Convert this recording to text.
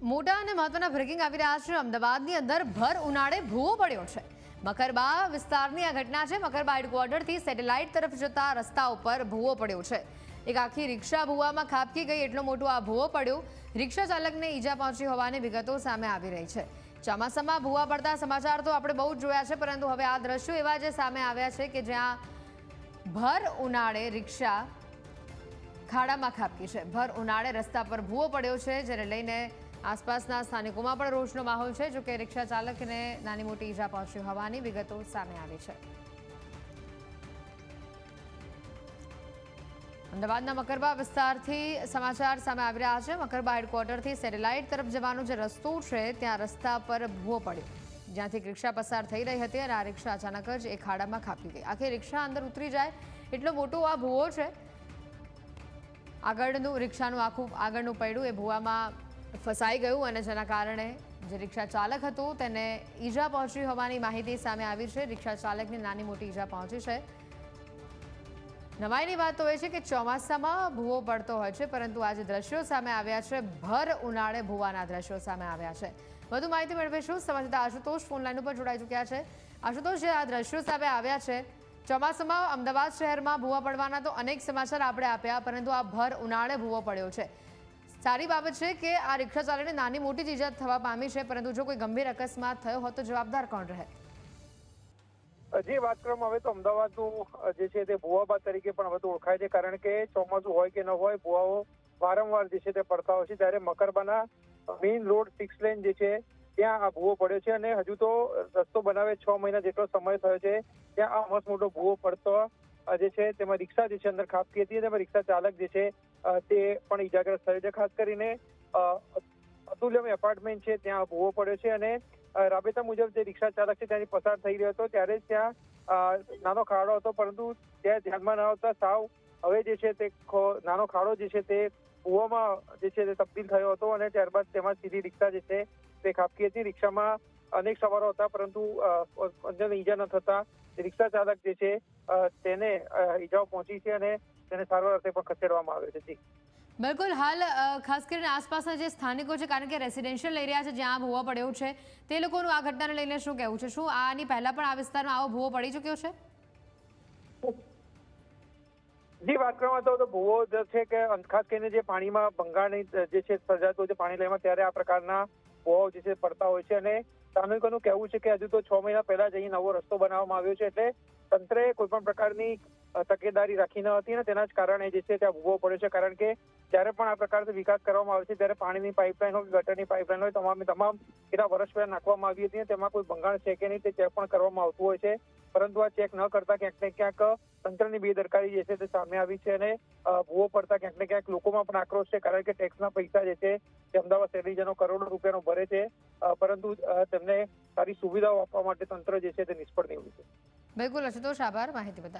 મોટા અને મહત્વના બ્રેકિંગ આવી રહ્યા છે। અમદાવાદની અંદર ભર ઉનાળે ભૂવો પડ્યો છે। મકરબા વિસ્તારની આ ઘટના છે। મકરબા હેડક્વાર્ટરથી સેટેલાઇટ તરફ જતા રસ્તા ઉપર ભૂવો પડ્યો છે। એક આખી રિક્ષા ભૂવામાં ખાબકી ગઈ, એટલો મોટો આ ભૂવો પડ્યો। રિક્ષા ચાલકને ઈજા પહોંચી હોવાની વિગતો સામે આવી રહી છે। ચોમાસામાં ભૂવા પડતા સમાચાર તો આપણે બહુ જ જોયા છે, પરંતુ હવે આ દ્રશ્યો એવા જે સામે આવ્યા છે કે જ્યાં ભર ઉનાળે રિક્ષા ખાડામાં ખાબકી છે। ભર ઉનાળે રસ્તા પર ભૂવો પડ્યો છે, જેને લઈને આસપાસના સ્થાનિકોમાં પણ રોષનો માહોલ છે। જો કે રિક્ષા ચાલકને નાની મોટી ઈજા પહોંચી હોવાની વિગતો સામે આવી છે। અમદાવાદના મકરબા વિસ્તારથી સમાચાર સામે આવી રહ્યા છે। મકરબા હેડક્વાર્ટરથી સેટેલાઇટ તરફ જવાનો જે રસ્તો છે, ત્યાં રસ્તા પર ભૂવો પડ્યો, જ્યાંથી એક રિક્ષા પસાર થઈ રહી હતી અને આ રિક્ષા અચાનક જ એક ખાડામાં ખાબકી ગઈ। આખી રિક્ષા અંદર ઉતરી જાય એટલો મોટો આ ભૂવો છે। આગળનું રિક્ષાનું આખું આગળનું પૈડું એ ભૂવામાં ફસાઈ ગયું અને જેના કારણે જે રિક્ષા ચાલક હતો તેને ઈજા પહોંચી હોવાની માહિતી સામે આવી છે। રિક્ષા ચાલકને નાની મોટી ઈજા પહોંચી છે। નવાઈની વાત તો એ છે કે ચોમાસામાં ભૂવો પડતો હોય છે, પરંતુ આજે દ્રશ્યો સામે આવ્યા છે, ભર ઉનાળે ભૂવાના દ્રશ્યો સામે આવ્યા છે। વધુ માહિતી મેળવીશું। સંવાદદાતા આશુતોષ ફોનલાઈન ઉપર જોડાઈ ચૂક્યા છે। આશુતોષ, જે આ દ્રશ્યો સામે આવ્યા છે, ચોમાસામાં અમદાવાદ શહેરમાં ભૂવા પડવાના તો અનેક સમાચાર આપણે આપ્યા, પરંતુ આ ભર ઉનાળે ભૂવો પડ્યો છે। સારી બાબત છે કે આ રિક્ષા ચાલકને નાની મોટી જ ઈજા થવા પામી છે, પરંતુ જો કોઈ ગંભીર અકસ્માત થયો હોત તો જવાબદાર કોણ રહે? જે વાત કરવામાં આવે તો અમદાવાદનું જે છે તે ભૂવાબા તરીકે પણ વધુ ઓળખાય છે, કારણ કે ચોમાસું હોય કે ન હોય, ભૂવાઓ વારંવાર જે છે તે પડતા હોય છે। ત્યારે મકરબાના મેઇન રોડ 6 લેન જે છે ત્યાં આ ભૂવો પડ્યો છે અને હજુ તો રસ્તો બનાવે 6 મહિના જેટલો સમય થયો છે, ત્યાં આ મસ્ત મોટો ભૂવો પડતો જે છે તેમાં રિક્ષા જે છે અંદર ખાબકી હતી, તેમાં રિક્ષા ચાલક જે છે તે પણ ઈજાગ્રસ્ત થયો છે। ખાસ કરીને અતુલ્યમ એપાર્ટમેન્ટ છે ત્યાં ભૂવો પડ્યો છે અને રાબેતા મુજબ જે રિક્ષા ચાલક છે ત્યાંથી પસાર થઈ રહ્યો હતો ત્યારે જ ત્યાં નાનો ખાડો હતો, પરંતુ ત્યાં ધ્યાનમાં ન આવતા સાવ હવે જે છે તે નાનો ખાડો જે છે તે ભૂવામાં જે છે તે તબદીલ થયો હતો અને ત્યારબાદ તેમાં સીધી રિક્ષા જે છે તે ખાબકી હતી। રિક્ષામાં અનેક સવારો હતા, પરંતુ અન્યને ઈજા ન થતા રિક્ષા ચાલક જે છે તેને ઈજાઓ પહોંચી છે અને તેને સારવાર અર્થે પણ ખસેડવામાં આવ્યો છે। બિલકુલ, હાલ ખાસ કરીને આસપાસના જે સ્થાનિકો છે, કારણ કે રેસિડેન્શિયલ એરિયા છે જ્યાં ભૂવો પડ્યો છે, તે લોકોનું આ ઘટનાને લઈને શું કહેવું છે? શું આની પહેલા પણ આ વિસ્તારમાં આવો ભૂવો પડી ચૂક્યો છે? જે વાત કરવામાં તો ભૂવો છે કે ખાસ કરીને જે પાણીમાં ભંગાણની જે છે સર્જાતું છે પાણી લેવામાં, ત્યારે આ પ્રકારના ભૂવાઓ જે છે પડતા હોય છે અને સ્થાનિકોનું કહેવું છે કે હજુ તો 6 મહિના પહેલા જ અહીં નવો રસ્તો બનાવવામાં આવ્યો છે, એટલે તંત્રએ કોઈ પણ પ્રકારની તકેદારી રાખી ન હતી અને તેના જ કારણે જે છે ત્યાં ભૂવો પડ્યો છે। કારણ કે જ્યારે પણ આ પ્રકારનો વિકાસ કરવામાં આવે છે ત્યારે પાણીની પાઇપલાઇન હોય, ગટરની પાઇપલાઇન હોય, તમામ કેટલા વર્ષ પહેલા નાખવામાં આવી હતી, તેમાં કોઈ ભંગાણ છે કે નહીં તે ચેક પણ કરવામાં આવતું હોય છે, પરંતુ આ ચેક ન કરતા ક્યાંક ને ક્યાંક તંત્રની બેદરકારી જે છે તે સામે આવી છે અને ભૂવો પડતા ક્યાંક ને ક્યાંક લોકોમાં પણ આક્રોશ છે, કારણ કે ટેક્સના પૈસા જે છે તે અમદાવાદ શહેરીજનો કરોડો રૂપિયાનો ભરે છે, પરંતુ તેમને સારી સુવિધાઓ આપવા માટે તંત્ર જે છે તે નિષ્ફળ નીવડ્યું છે। બિલકુલ, આશુતોષ, આભાર માહિતી બદલ।